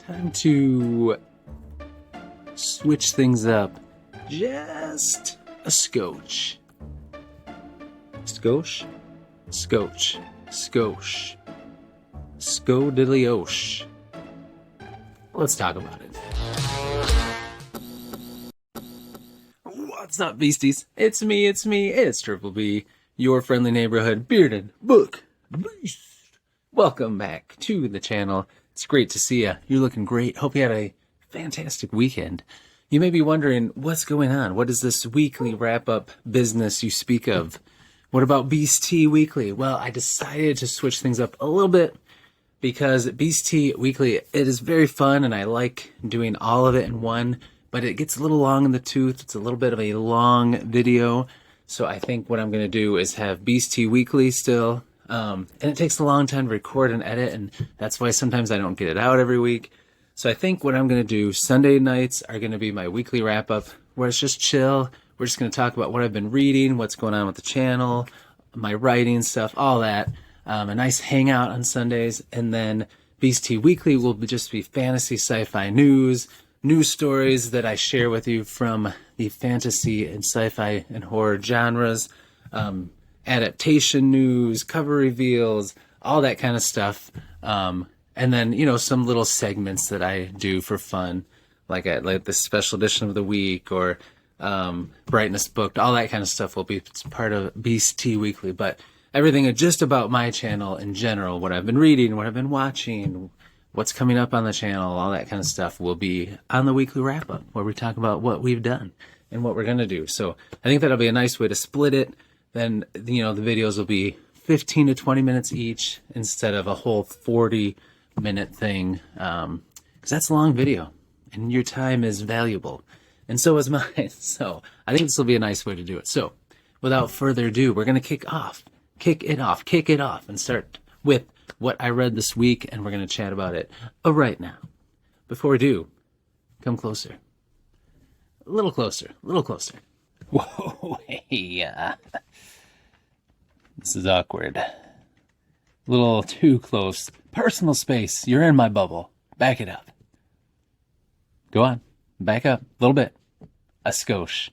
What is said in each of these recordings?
Time to switch things up just a scotch. Scotch? Scotch. Scotch. Scodiddly-osh. Let's talk about it. What's up, beasties? It's me, Triple B, your friendly neighborhood bearded book beast. Welcome back to the channel. It's great to see you. You're looking great. Hope you had a fantastic weekend. You may be wondering, what's going on? What is this weekly wrap-up business you speak of? What about Beast Tea Weekly? Well, I decided to switch things up a little bit because Beast Tea Weekly, it is very fun and I like doing all of it in one, but it gets a little long in the tooth. It's a little bit of a long video. So I think what I'm going to do is have Beast Tea Weekly still. And it takes a long time to record and edit, and that's why sometimes I don't get it out every week. So I think what I'm going to do, Sunday nights are going to be my weekly wrap-up, where it's just chill. We're just going to talk about what I've been reading, what's going on with the channel, my writing stuff, all that. A nice hangout on Sundays. And then Beast Tea Weekly will just be fantasy, sci-fi news stories that I share with you from the fantasy and sci-fi and horror genres. Adaptation news, cover reveals, all that kind of stuff. And then, some little segments that I do for fun, like the special edition of the week or Brightness Booked, all that kind of stuff will be part of Beast Tea Weekly. But everything just about my channel in general, what I've been reading, what I've been watching, what's coming up on the channel, all that kind of stuff will be on the weekly wrap-up, where we talk about what we've done and what we're going to do. So I think that'll be a nice way to split it. Then, the videos will be 15 to 20 minutes each instead of a whole 40-minute thing. Because that's a long video, and your time is valuable. And so is mine. So I think this will be a nice way to do it. So without further ado, we're going to kick it off, and start with what I read this week, and we're going to chat about it right now. Before we do, come closer. A little closer. Whoa, hey, this is awkward. A little too close. Personal space. You're in my bubble. Back it up. Go on. Back up. A little bit. A skosh.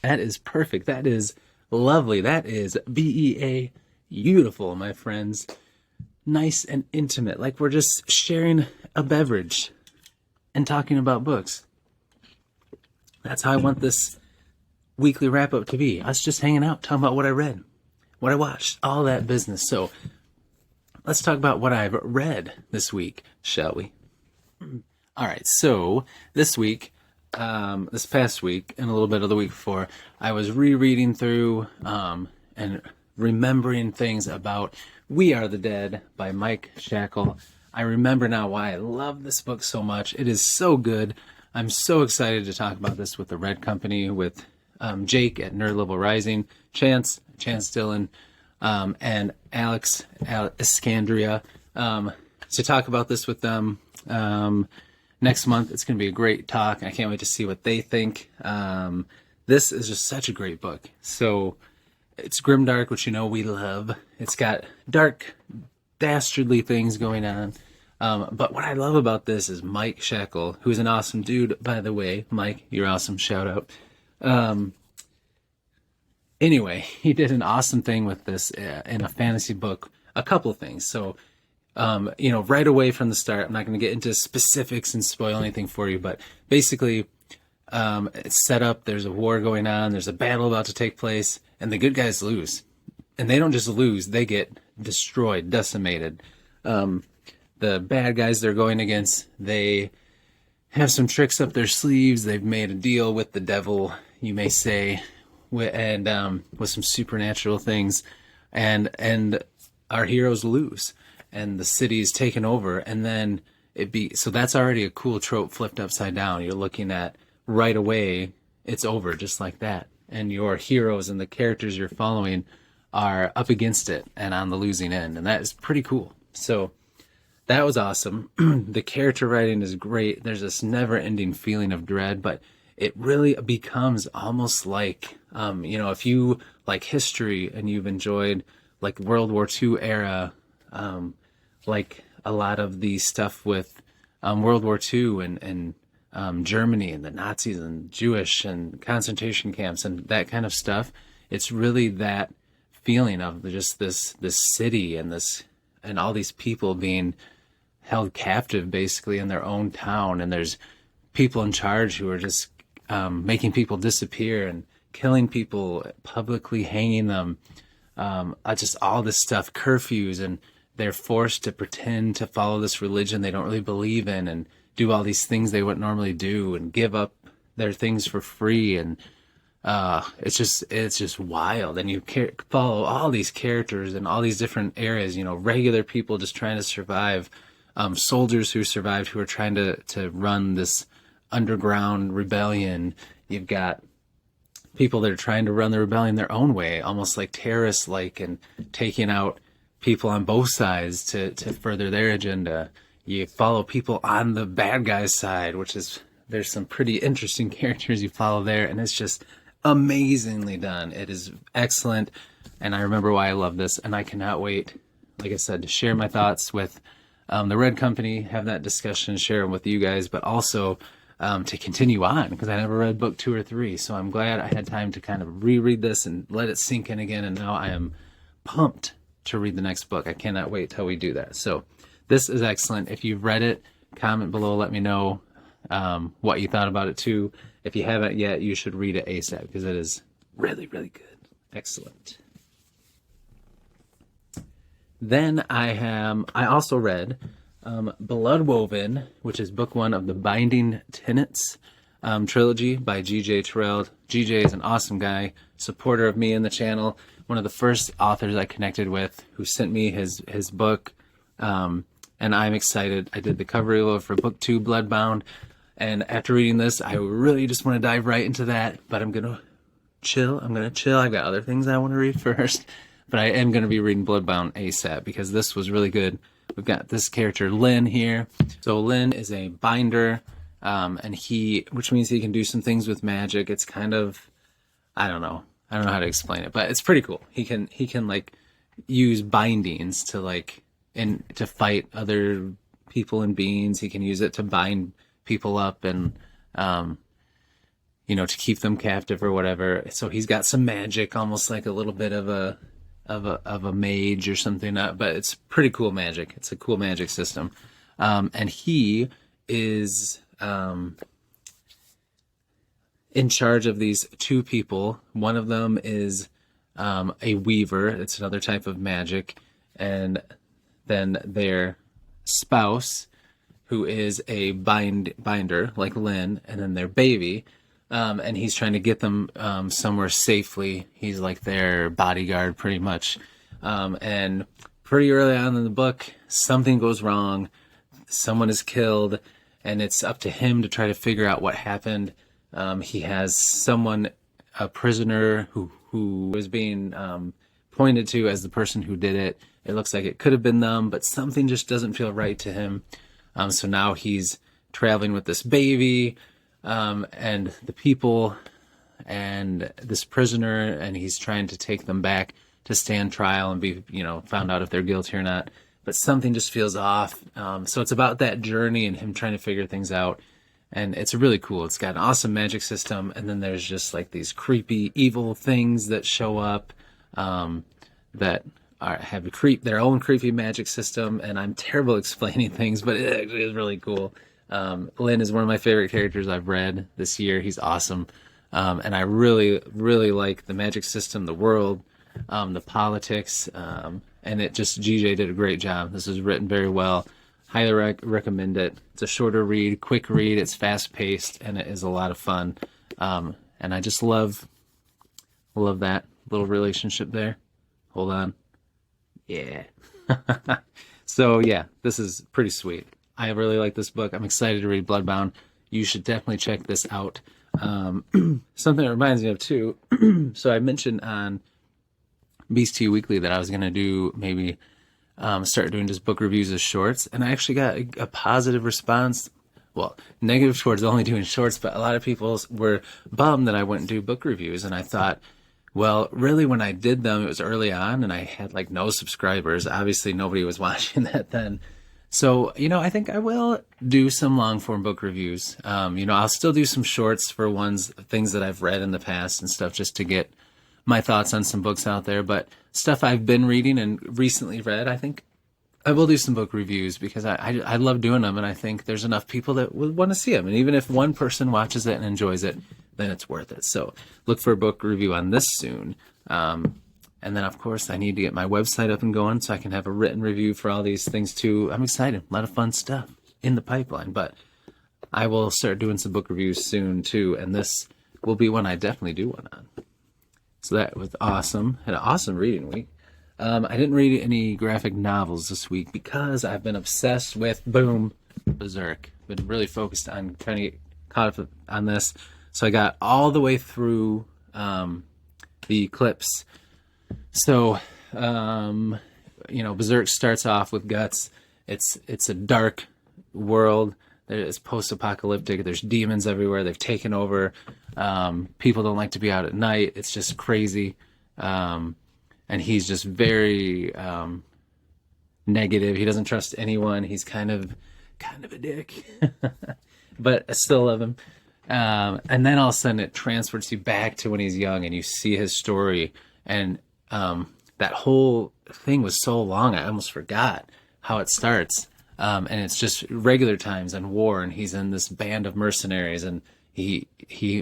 That is perfect. That is lovely. That is BEA beautiful, my friends. Nice and intimate. Like we're just sharing a beverage and talking about books. That's how I want this weekly wrap-up to be. Us just hanging out, talking about what I read, what I watched, all that business. So let's talk about what I've read this week, shall we? All right, so this week, this past week, and a little bit of the week before, I was rereading through and remembering things about We Are the Dead by Mike Shackle. I remember now why I love this book so much. It is so good. I'm so excited to talk about this with the Red Company, with Jake at Nerd Level Rising, Chance Dillon, and Alex Iskandria, to talk about this with them next month. It's going to be a great talk. I can't wait to see what they think. This is just such a great book. So it's Grimdark, which we love. It's got dark, dastardly things going on. But what I love about this is Mike Shackle, who's an awesome dude, by the way. Mike, you're awesome. Shout out. Anyway, he did an awesome thing with this in a fantasy book, a couple of things. So, right away from the start, I'm not going to get into specifics and spoil anything for you, but basically, it's set up, there's a war going on, there's a battle about to take place, and the good guys lose. And they don't just lose, they get destroyed, decimated. The bad guys they're going against, they have some tricks up their sleeves. They've made a deal with the devil, you may say, and with some supernatural things, and our heroes lose, and the city is taken over, and then so that's already a cool trope flipped upside down. You're looking at right away, it's over just like that, and your heroes and the characters you're following are up against it and on the losing end, and that is pretty cool. So that was awesome. The character writing is great. There's this never-ending feeling of dread, but it really becomes almost like, if you like history and you've enjoyed like World War II era, like a lot of the stuff with World War II and Germany and the Nazis and Jewish and concentration camps and that kind of stuff. It's really that feeling of just this city and all these people being held captive basically in their own town, and there's people in charge who are just making people disappear and killing people, publicly hanging them, just all this stuff, curfews, and they're forced to pretend to follow this religion they don't really believe in and do all these things they wouldn't normally do and give up their things for free. And it's just wild. And you follow all these characters in all these different areas, regular people just trying to survive, soldiers who survived who are trying to run this underground rebellion. You've got people that are trying to run the rebellion their own way, almost like terrorists, and taking out people on both sides to further their agenda. You follow people on the bad guys' side, there's some pretty interesting characters you follow there, and it's just amazingly done. It is excellent, and I remember why I love this, and I cannot wait, like I said, to share my thoughts with the Red Company, have that discussion, share them with you guys, but also to continue on, because I never read book 2 or 3, so I'm glad I had time to kind of reread this and let it sink in again, and now I am pumped to read the next book. I cannot wait till we do that. So this is excellent. If you've read it, comment below, let me know what you thought about it too. If you haven't yet, you should read it ASAP, because it is really, really good. Excellent. Then I also read Bloodwoven, which is book 1 of the Binding Tenets trilogy by G.J. Terrell. G.J. is an awesome guy, supporter of me in the channel, one of the first authors I connected with, who sent me his book, and I'm excited. I did the cover review for book 2, Bloodbound, and after reading this, I really just want to dive right into that, but I'm going to chill. I've got other things I want to read first, but I am going to be reading Bloodbound ASAP, because this was really good. We've got this character, Lynn, here. So Lynn is a binder, which means he can do some things with magic. It's kind of, I don't know how to explain it, but it's pretty cool. He can use bindings to fight other people and beings. He can use it to bind people up and, to keep them captive or whatever. So he's got some magic, almost like a little bit of a mage or something, but it's pretty cool magic. It's a cool magic system. And he is in charge of these 2 people. One of them is a weaver. It's another type of magic. And then their spouse, who is a binder, like Lynn, and then their baby. And he's trying to get them somewhere safely. He's like their bodyguard, pretty much. And pretty early on in the book, something goes wrong. Someone is killed, and it's up to him to try to figure out what happened. He has a prisoner who was being pointed to as the person who did it. It looks like it could have been them, but something just doesn't feel right to him. So now he's traveling with this baby, and the people and this prisoner, and he's trying to take them back to stand trial and be, found out if they're guilty or not. But something just feels off. So it's about that journey and him trying to figure things out. And it's really cool. It's got an awesome magic system. And then there's just like these creepy, evil things that show up that have their own creepy magic system. And I'm terrible explaining things, but it actually is really cool. Lynn is one of my favorite characters I've read this year. He's awesome. And I really, really like the magic system, the world, the politics, and GJ did a great job. This is written very well. Highly recommend it. It's a shorter read, quick read. It's fast paced, and it is a lot of fun. And I just love that little relationship there. Hold on. Yeah. So yeah, this is pretty sweet. I really like this book. I'm excited to read Bloodbound. You should definitely check this out. Something that reminds me of too. So I mentioned on Beast Tea Weekly that I was going to do maybe start doing just book reviews as shorts, and I actually got a positive response. Well, negative towards only doing shorts, but a lot of people were bummed that I wouldn't do book reviews, and I thought, well, really when I did them, it was early on, and I had like no subscribers. Obviously, nobody was watching that then. So, I think I will do some long form book reviews. I'll still do some shorts for things that I've read in the past and stuff just to get my thoughts on some books out there. But stuff I've been reading and recently read, I think I will do some book reviews because I love doing them. And I think there's enough people that would want to see them. And even if one person watches it and enjoys it, then it's worth it. So look for a book review on this soon. And then, of course, I need to get my website up and going so I can have a written review for all these things, too. I'm excited. A lot of fun stuff in the pipeline. But I will start doing some book reviews soon, too. And this will be one I definitely do one on. So that was awesome. Had an awesome reading week. I didn't read any graphic novels this week because I've been obsessed with, Berserk. Been really focused on trying to get caught up on this. So I got all the way through the Eclipse. So, Berserk starts off with guts. It's a dark world. It's post-apocalyptic. There's demons everywhere. They've taken over. People don't like to be out at night. It's just crazy. And he's just very negative. He doesn't trust anyone. He's kind of a dick, but I still love him. And then all of a sudden it transports you back to when he's young and you see his story. And that whole thing was so long, I almost forgot how it starts. And it's just regular times and war, and he's in this band of mercenaries, and he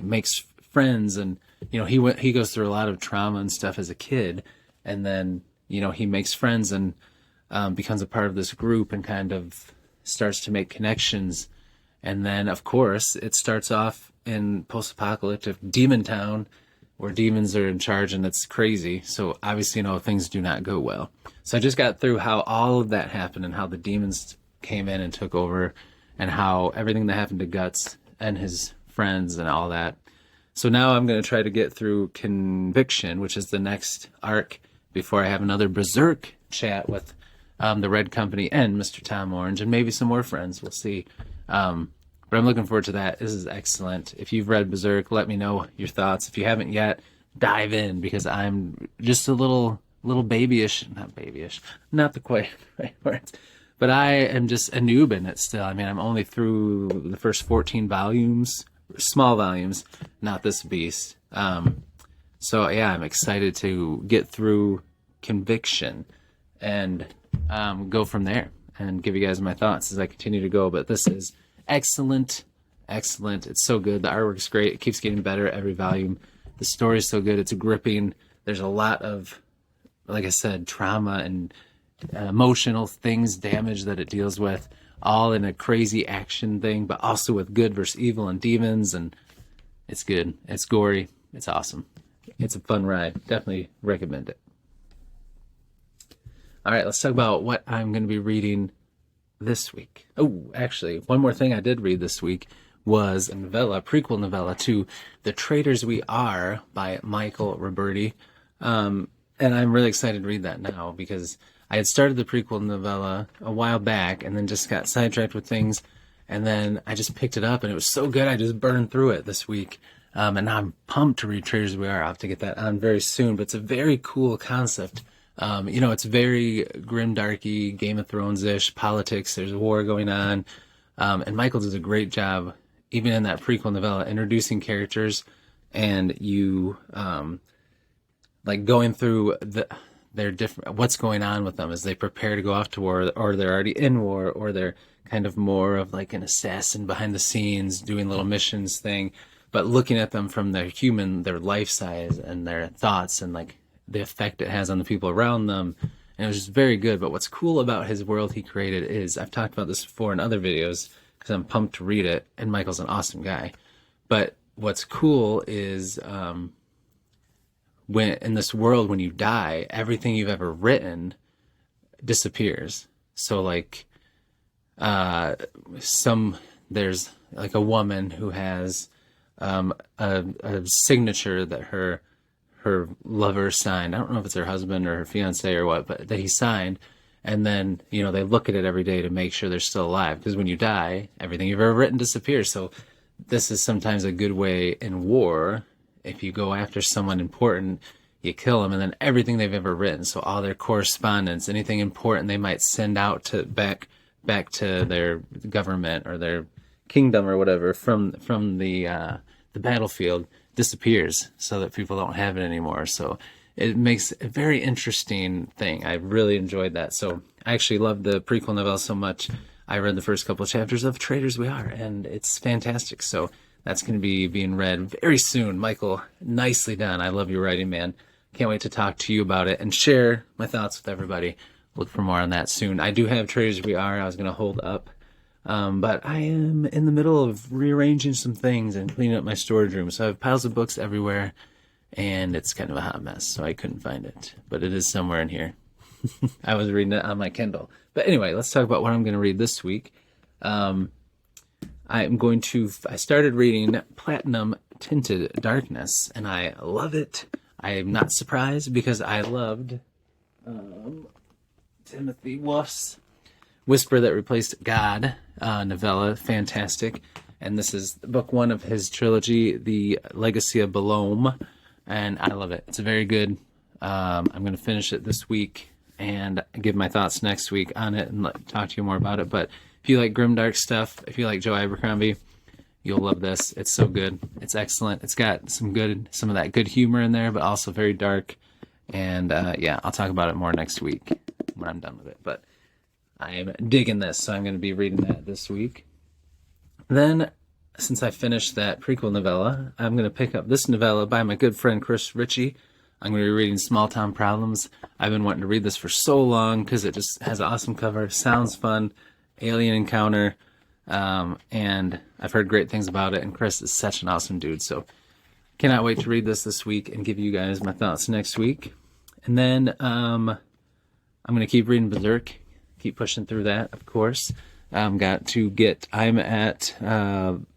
makes friends, and he goes through a lot of trauma and stuff as a kid, and then he makes friends and becomes a part of this group and kind of starts to make connections. And then, of course, it starts off in post-apocalyptic Demon Town, where demons are in charge, and it's crazy. So obviously, things do not go well. So I just got through how all of that happened and how the demons came in and took over and how everything that happened to Guts and his friends and all that. So now I'm going to try to get through Conviction, which is the next arc before I have another Berserk chat with the Red Company and Mr. Tom Orange and maybe some more friends. We'll see. But I'm looking forward to that. This is excellent. If you've read Berserk, let me know your thoughts. If you haven't yet, dive in because I'm just a little babyish, not the quite right words, but I am just a noob in it still. I mean, I'm only through the first 14 volumes, small volumes, not this beast. So yeah, I'm excited to get through Conviction and go from there and give you guys my thoughts as I continue to go. But this is excellent. It's so good. The artwork's great. It keeps getting better every volume. The story's so good. It's gripping. There's a lot of, like I said, trauma and emotional things, damage that it deals with, all in a crazy action thing, but also with good versus evil and demons. And it's good. It's gory. It's awesome. It's a fun ride. Definitely recommend it. All right, let's talk about what I'm going to be reading this week. Oh, actually, one more thing I did read this week was a novella, prequel novella to The Traitors We Are by Michael Roberti. And I'm really excited to read that now because I had started the prequel novella a while back and then just got sidetracked with things. And then I just picked it up and it was so good I just burned through it this week. And now I'm pumped to read Traitors We Are. I'll have to get that on very soon, but it's a very cool concept. It's very grimdarky, Game of Thrones-ish politics. There's a war going on. And Michael does a great job, even in that prequel novella, introducing characters and you, going through their different, what's going on with them as they prepare to go off to war, or they're already in war, or they're kind of more of like an assassin behind the scenes doing little missions thing, but looking at them from their life size and their thoughts and like the effect it has on the people around them. And it was just very good. But what's cool about his world he created is, I've talked about this before in other videos because I'm pumped to read it, and Michael's an awesome guy. But what's cool is when in this world, when you die, everything you've ever written disappears. So like there's like a woman who has a signature that her lover signed. I don't know if it's her husband or her fiance or what, but that he signed. And then, they look at it every day to make sure they're still alive. Because when you die, everything you've ever written disappears. So this is sometimes a good way in war. If you go after someone important, you kill them, and then everything they've ever written. So all their correspondence, anything important they might send out to back back to their government or their kingdom or whatever from the battlefield disappears, so that people don't have it anymore. So it makes a very interesting thing. I really enjoyed that. So I actually loved the prequel novella so much. I read the first couple of chapters of Traitors We Are, and it's fantastic. So that's going to be being read very soon. Michael, nicely done. I love your writing, man. Can't wait to talk to you about it and share my thoughts with everybody. Look for more on that soon. I do have Traitors We Are. I was going to hold up. But I am in the middle of rearranging some things and cleaning up my storage room. So I have piles of books everywhere, and it's kind of a hot mess, so I couldn't find it. But it is somewhere in here. I was reading it on my Kindle. But anyway, let's talk about what I'm going to read this week. I started reading Platinum Tinted Darkness, and I love it. I am not surprised because I loved Timothy Wolf's Whisper That Replaced God novella. Fantastic. And this is book one of his trilogy, The Legacy of Belome, and I love it. It's very good. I'm going to finish it this week and give my thoughts next week on it and talk to you more about it. But if you like Grimdark stuff, if you like Joe Abercrombie, you'll love this. It's so good. It's excellent. It's got some of that good humor in there, but also very dark. And yeah, I'll talk about it more next week when I'm done with it. But I'm digging this, so I'm going to be reading that this week. Then, since I finished that prequel novella, I'm going to pick up this novella by my good friend Chris Ritchie. I'm going to be reading Small Town Problems. I've been wanting to read this for so long because it just has an awesome cover, sounds fun, alien encounter, and I've heard great things about it, and Chris is such an awesome dude, so cannot wait to read this week and give you guys my thoughts next week. And then I'm going to keep reading Berserk. Keep pushing through that, of course. I'm at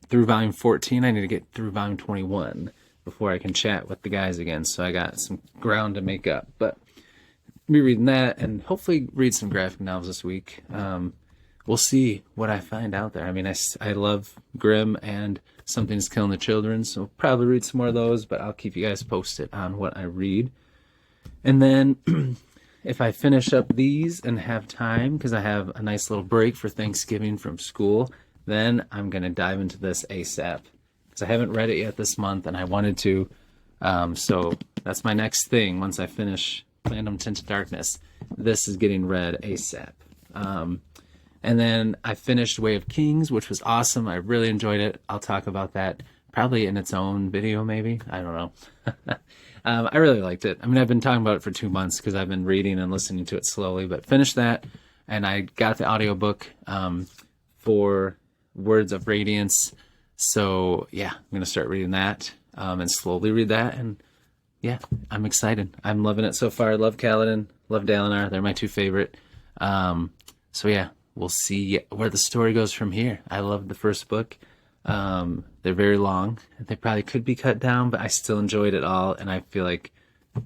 through volume 14. I need to get through volume 21 before I can chat with the guys again. So I got some ground to make up. But I'll be reading that and hopefully read some graphic novels this week. We'll see what I find out there. I mean, I love Grimm and Something's Killing the Children, so I'll probably read some more of those, but I'll keep you guys posted on what I read. And then if I finish up these and have time, because I have a nice little break for Thanksgiving from school, then I'm going to dive into this ASAP. Because I haven't read it yet this month, and I wanted to. So that's my next thing once I finish Platinum Tinted Darkness. This is getting read ASAP. And then I finished Way of Kings, which was awesome. I really enjoyed it. I'll talk about that probably in its own video, maybe. I don't know. I really liked it. I mean, I've been talking about it for 2 months because I've been reading and listening to it slowly, but finished that, and I got the audiobook for Words of Radiance. So, yeah, I'm going to start reading that and slowly read that, and yeah, I'm excited. I'm loving it so far. I love Kaladin, love Dalinar. They're my two favorite. So, yeah, we'll see where the story goes from here. I loved the first book. They're very long. They probably could be cut down, but I still enjoyed it all, and I feel like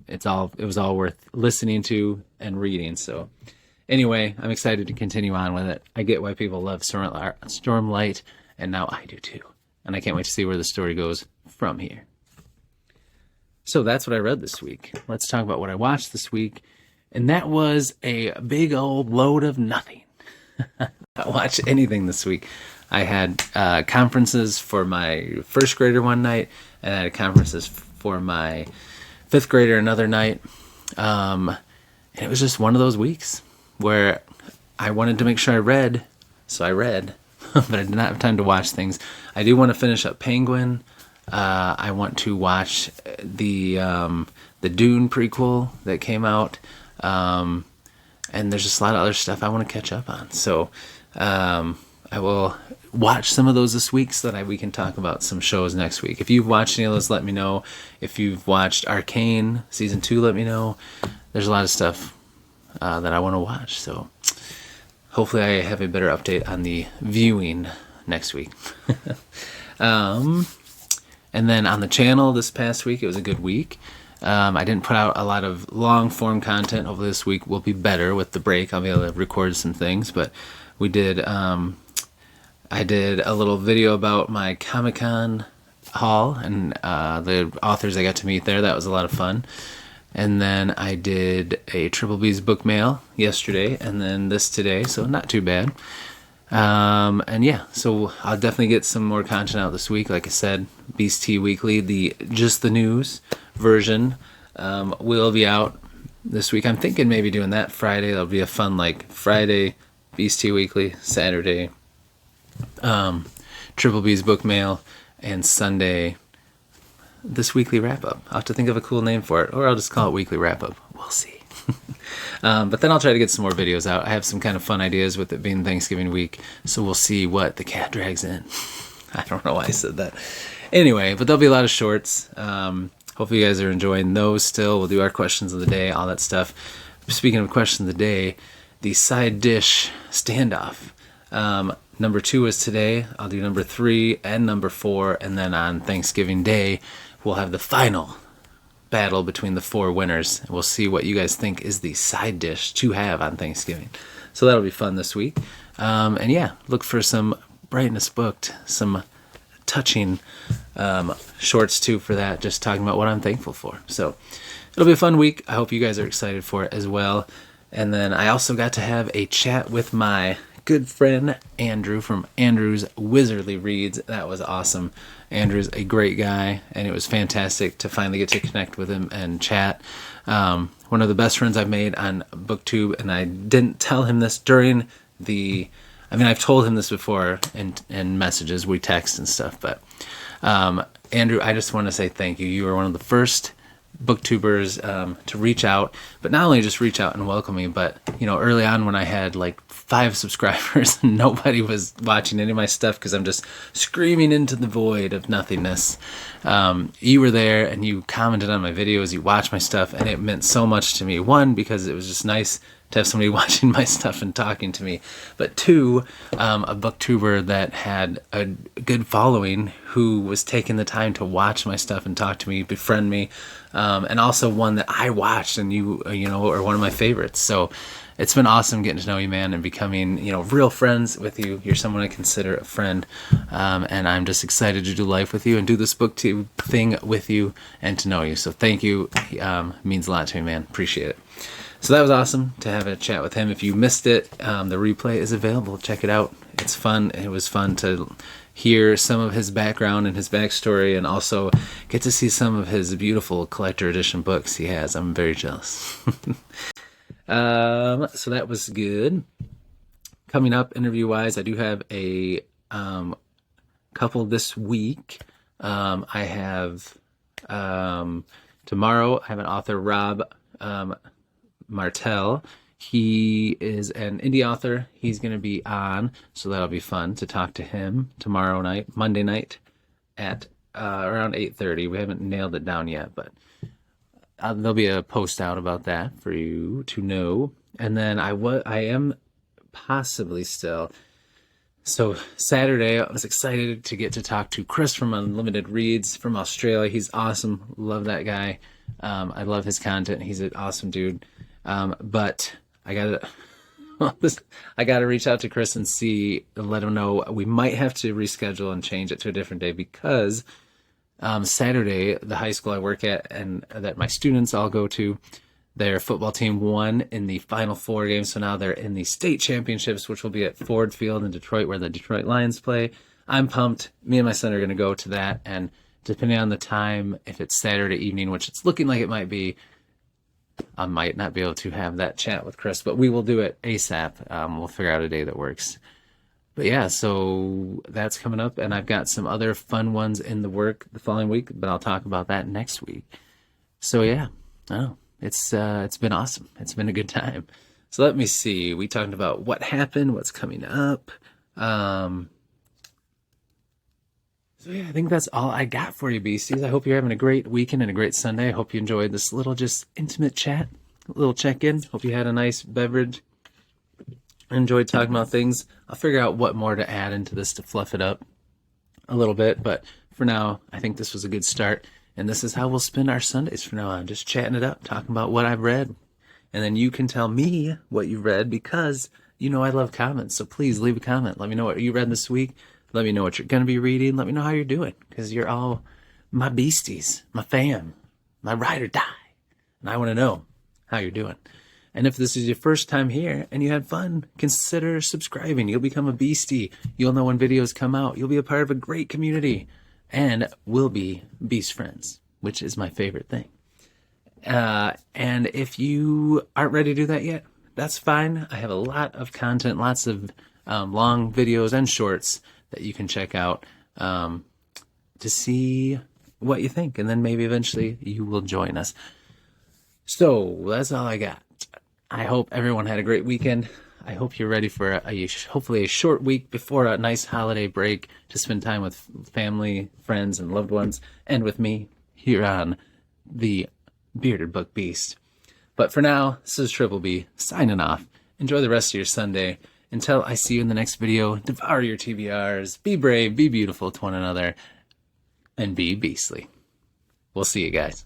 it was all worth listening to and reading. So anyway, I'm excited to continue on with it. I get why people love Stormlight, and now I do too. And I can't wait to see where the story goes from here. So that's what I read this week. Let's talk about what I watched this week. And that was a big old load of nothing. I watched anything this week. I had conferences for my first grader one night, and I had conferences for my fifth grader another night. And it was just one of those weeks where I wanted to make sure I read, so I read, but I did not have time to watch things. I do want to finish up Penguin. I want to watch the Dune prequel that came out. And there's just a lot of other stuff I want to catch up on. So I will watch some of those this week so that we can talk about some shows next week. If you've watched any of those, let me know. If you've watched Arcane Season 2, let me know. There's a lot of stuff that I want to watch. So hopefully I have a better update on the viewing next week. And then on the channel this past week, it was a good week. I didn't put out a lot of long-form content. Hopefully this week will be better with the break. I'll be able to record some things. But we did... I did a little video about my Comic-Con haul and the authors I got to meet there. That was a lot of fun. And then I did a Triple B's book mail yesterday, and then this today, so not too bad. And yeah, so I'll definitely get some more content out this week. Like I said, Beast Tea Weekly, the Just the News version, will be out this week. I'm thinking maybe doing that Friday. That'll be a fun, like, Friday, Beast Tea Weekly, Saturday, Triple B's book mail, and Sunday, this weekly wrap-up. I'll have to think of a cool name for it, or I'll just call it weekly wrap-up. We'll see. But then I'll try to get some more videos out. I have some kind of fun ideas with it being Thanksgiving week, so we'll see what the cat drags in. I don't know why I said that. Anyway, but there'll be a lot of shorts. Hopefully you guys are enjoying those still. We'll do our questions of the day, all that stuff. Speaking of questions of the day, the side dish standoff. Number 2 is today. I'll do number 3 and number 4, and then on Thanksgiving Day, we'll have the final battle between the 4 winners, and we'll see what you guys think is the side dish to have on Thanksgiving. So that'll be fun this week. And yeah, look for some Brightness Booked, some touching shorts too for that, just talking about what I'm thankful for. So it'll be a fun week. I hope you guys are excited for it as well. And then I also got to have a chat with my good friend Andrew from Andrew's Wizardly Reads. That was awesome. Andrew's a great guy, and it was fantastic to finally get to connect with him and chat. One of the best friends I've made on BookTube, and I didn't tell him this during the... I mean, I've told him this before in messages, we text and stuff, but Andrew, I just want to say thank you. You were one of the first booktubers to reach out, but not only just reach out and welcome me, but you know, early on when I had like 5 subscribers and nobody was watching any of my stuff because I'm just screaming into the void of nothingness, you were there and you commented on my videos, you watched my stuff, and it meant so much to me. 1, because it was just nice to have somebody watching my stuff and talking to me, but 2, a booktuber that had a good following who was taking the time to watch my stuff and talk to me, befriend me, and also one that I watched and you know, are one of my favorites. So it's been awesome getting to know you, man, and becoming, you know, real friends with you. You're someone I consider a friend, and I'm just excited to do life with you and do this BookTube thing with you and to know you. So thank you. Means a lot to me, man. Appreciate it. So that was awesome to have a chat with him. If you missed it, the replay is available. Check it out. It's fun. It was fun to hear some of his background and his backstory, and also get to see some of his beautiful collector edition books he has. I'm very jealous. So that was good. Coming up, interview-wise, I do have a couple this week. I have tomorrow, I have an author, Rob Martell. He is an indie author. He's going to be on, so that'll be fun to talk to him tomorrow night, Monday night at around 8:30. We haven't nailed it down yet, but there'll be a post out about that for you to know. And then I am possibly still... So Saturday, I was excited to get to talk to Chris from Unlimited Reads from Australia. He's awesome. Love that guy. I love his content. He's an awesome dude. But I gotta reach out to Chris and let him know we might have to reschedule and change it to a different day, because Saturday, the high school I work at and that my students all go to, their football team won in the Final Four game, so now they're in the state championships, which will be at Ford Field in Detroit, where the Detroit Lions play. I'm pumped. Me and my son are going to go to that, and depending on the time, if it's Saturday evening, which it's looking like it might be, I might not be able to have that chat with Chris, but we will do it ASAP. We'll figure out a day that works. But yeah, so that's coming up, and I've got some other fun ones in the work the following week, but I'll talk about that next week. So yeah, it's been awesome. It's been a good time. So let me see. We talked about what happened, what's coming up. So yeah, I think that's all I got for you, beasties. I hope you're having a great weekend and a great Sunday. I hope you enjoyed this little just intimate chat, a little check-in. Hope you had a nice beverage. Enjoyed talking about things. I'll figure out what more to add into this to fluff it up a little bit. But for now, I think this was a good start. And this is how we'll spend our Sundays from now on, just chatting it up, talking about what I've read. And then you can tell me what you read, because you know I love comments. So please leave a comment. Let me know what you read this week. Let me know what you're going to be reading. Let me know how you're doing, because you're all my beasties, my fam, my ride or die. and I want to know how you're doing. And if this is your first time here and you had fun, consider subscribing. You'll become a beastie. You'll know when videos come out. You'll be a part of a great community. And we'll be beast friends, which is my favorite thing. And if you aren't ready to do that yet, that's fine. I have a lot of content, lots of long videos and shorts that you can check out to see what you think. And then maybe eventually you will join us. So that's all I got. I hope everyone had a great weekend. I hope you're ready for hopefully a short week before a nice holiday break to spend time with family, friends, and loved ones, and with me here on the Bearded Book Beast. But for now, this is Triple B signing off. Enjoy the rest of your Sunday. Until I see you in the next video, devour your TBRs, be brave, be beautiful to one another, and be beastly. We'll see you guys.